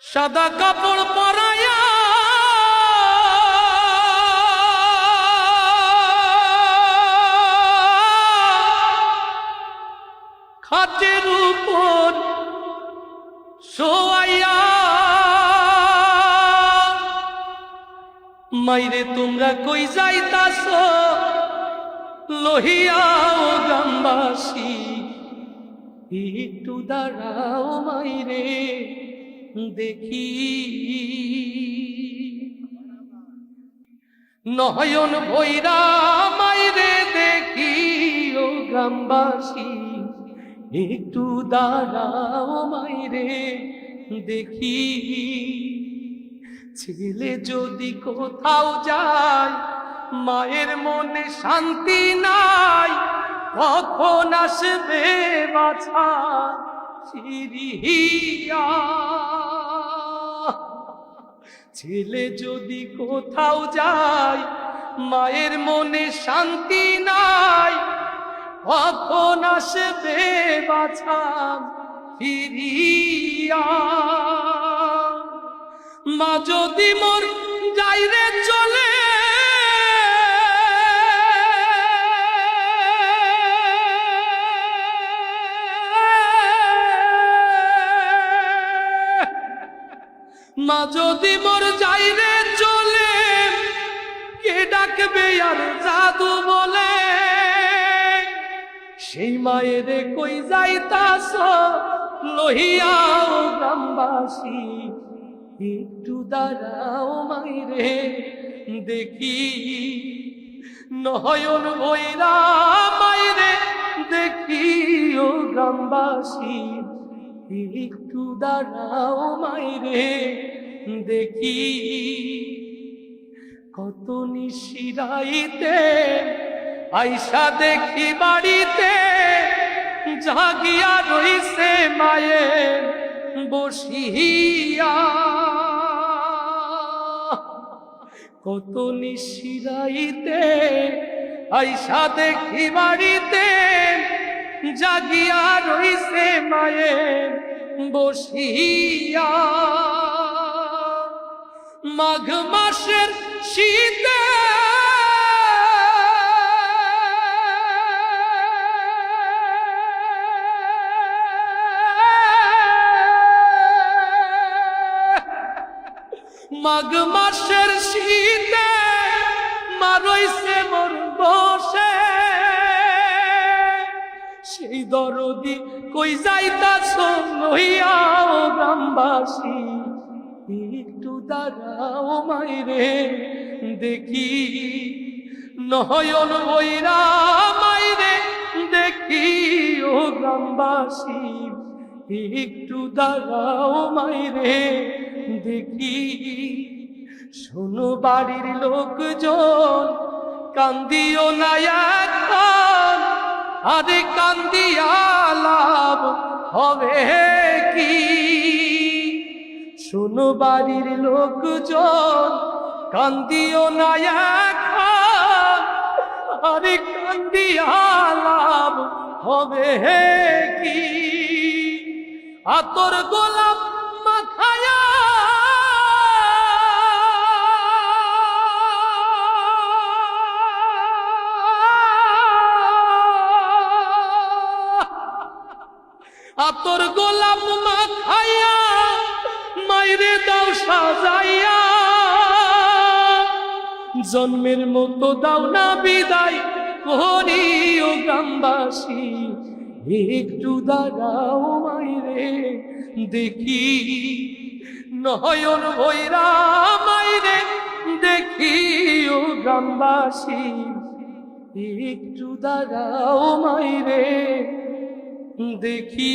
সাদা কাপড় পরাইয়া খাটের উপর শোয়াইয়া মাইরে তোমরা কই যাইতাছ লহিয়া ও গ্রামবাসী একটু দাঁড়াও মাইরে দেখি নয়ন ভৈরা মাইরে দেখি ও গ্রামবাসী একটু দাঁড়াও মাইরে দেখি ছেলে যদি কোথাও যায় মায়ের মনে শান্তি নাই কখন আসবে বাছা ফিরিয়া ছেলে যদি কোথাও যায় মায়ের মনে শান্তি নাই কখন আসবে বাছা ফিরিয়া মা যদি মোর যাইরে চলে মা যদি মোর যাইরে চলে কে ডাকবে আর জাদু বলে সেই মায়ের কই যাইতাছ লহিয়া ও গ্রামবাসী একটু দাঁড়াও মাইরে দেখি নয়ন ভৈরা মাইরে দেখি ও গ্রামবাসী একটু দাঁড়াও মাইরে দেখি কত নিশিরাইতে আইসা দেখি বাড়িতে জাগিয়া রইছে মায়ের বসিয়া কত নিশিরাইতে আইসা দেখি বাড়িতে জাগিয়া রইছে মায়ের বসিয়া মাঘ মাসের শীতে মাঘ মাসের শীতে মা রইছে মোর বসে সেই দরদি কই যাইতাছ লইয়া ও গ্রামবাসী একটু দাঁড়াও মাইরে দেখি নয়ন ভৈরা মাইরে দেখি ও গ্রামবাসী একটু দাঁড়াও মাইরে দেখি শোনো বাড়ির লোকজন কান্দিও না এখন আরে কান্দিয়া লাভ হবে কি শোনো বাড়ির লোকজন কান্দিও না এখন আরে কান্দিয়া লাভ হবে কি আতর গোলাপ মাখায়া আতর গোলাপ মাখাইয়া মাইরে দাও সাজাইয়া জন্মের মতো দাও না বিদায় করি ও গ্রামবাসী একটু দাঁড়াও মাইরে দেখি নয়ন ভৈরা মাইরে দেখি ও গ্রামবাসী একটু দাঁড়াও মাইরে দেখি।